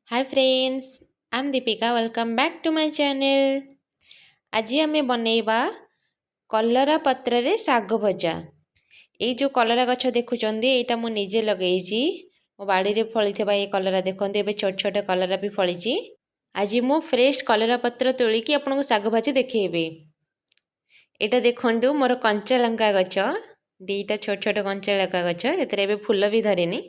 Hi friends, I am Deepika. Welcome back to my channel. आज आम बनैबा कलरा पत्र रे साग भजा। ये जो कलरा गछ देखुं यहाँ मुझे निजे लगे मो बाड़ी में फली ये कलरा देखते ये छोट छोट कलरा भी फली। आज मु फ्रेश कलरा पत्र तोलिकी आपको साग भाजी देखेबी। यहाँ देखु मोर कंचा लंका गछ दीटा छोट छोट कंचा लंका गछ ए फूल भी धरनी।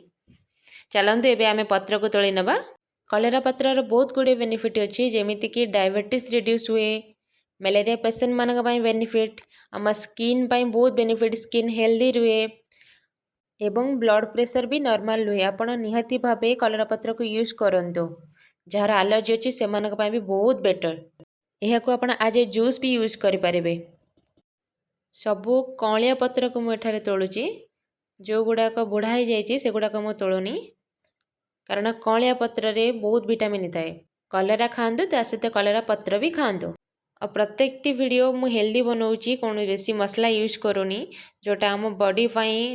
चलतु एबे आमे पत्र को तोली नबा। कलरा पत्र बहुत गुड़े बेनिफिट अच्छी जमीक डायबिटीज रिड्यूस हुए, मलेरिया पेसेंट मान बेनिफिट, आम स्किन बहुत बेनिफिट, स्किन हेल्दी रुहे एवं ब्लड प्रेशर भी नॉर्मल रुहे। आपण निहाती भावे कलरा पत्र को यूज करंतु। जार एलर्जी अच्छी से भी बहुत बेटर। यह को आपण आज जूस भी यूज करें। सबू कलिया पत्र को मुझे तोलुची, जो गुड़ाक बुढ़ा हो जाए से गुड़ाक मु तोलुनी कारण कलिया पत्र रे बहुत विटामिन थाए। कलरा खातु ता सहित कलरा पत्र भी खातु। और प्रत्येक वीडियो मु हेल्दी बनाऊँगी, कौन बेसी मसला यूज करूनी, जोटा आम बॉडी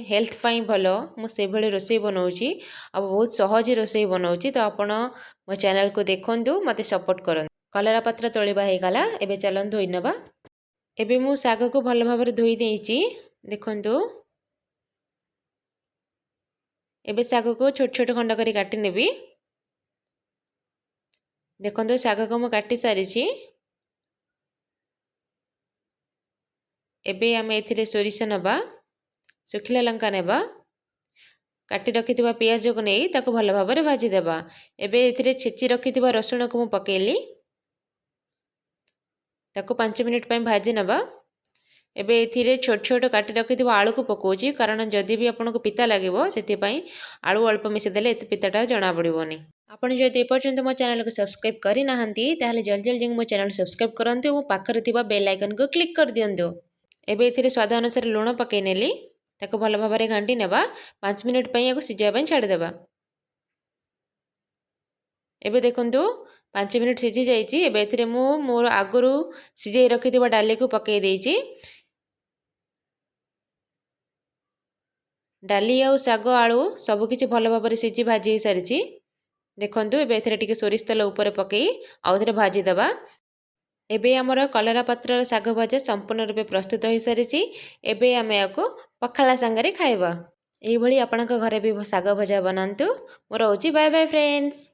हेल्थ पाई भल मुझे भाई रोसई बनाऊँगी और बहुत सहज रोसई बनाऊँगी। तो आपण मो चैनल को देखु, मत सपोर्ट कर। कलरा पत्र तोलिबा हो गला। एबे चलन धोई नबा। एबे मु साग को भल भाव धोई देइची। देखंतु एबे साग को छोट छोट खंड करी काटी नेबी। देखंतु साग को मु काटी सारी। एबे आमे एथिरे सोरिष नबा, सुखिला लंका नेबा, काटी रखिथिबा पियाज को नहीं ताको भल भाव भाजी देबा। एबे एथिरे छेची रखिथिबा रसुण को मु पकेली, ताको 5 मिनिट पय भाजी नबा। एबे एथिरे छोट छोट काटी रखिथिबा आलू को पकोची, कारण जदि भी आपनको पिता लागिवो सेति पय आलू अल्प मिसे देले एते पिताटा जणा पड़िबोनी। आपण जदि एपर्यंत मो चैनल को सब्सक्राइब करि नाहंती ताहले जल्दी जल्दी मो चैनल सब्सक्राइब करंतु और पाखरे थिबा बेल आइकन को क्लिक कर दियंतु। एबे एथिरे स्वाद अनुसार लूण पकई नेली, ताको भल भाव घांटी नेबा। 5 मिनिट पय याको सिझाय पय छाडी देबा। एबे देखंतु 5 मिनिट सिझी जाइछि। एबे एथिरे मु मोर आगुरु सिझाई रखिथिबा डाली को पकई देइछि। डाली आउ साग आलू सबकिछि भल भाव सिझी भाजी सारी। देखंतु एबे एथिरे टिके सोरिष तेल ऊपर पकई आउ थरे भाजी देबा। एबे हमर कलरा पत्र साग भजा संपूर्ण रूपे प्रस्तुत हो सारी। एबे आमे याको पखाला संगरे खाइबा। एही भली आपनका घरे भी साग भजा बनांतु। मोर होची बाय बाय फ्रेंड्स।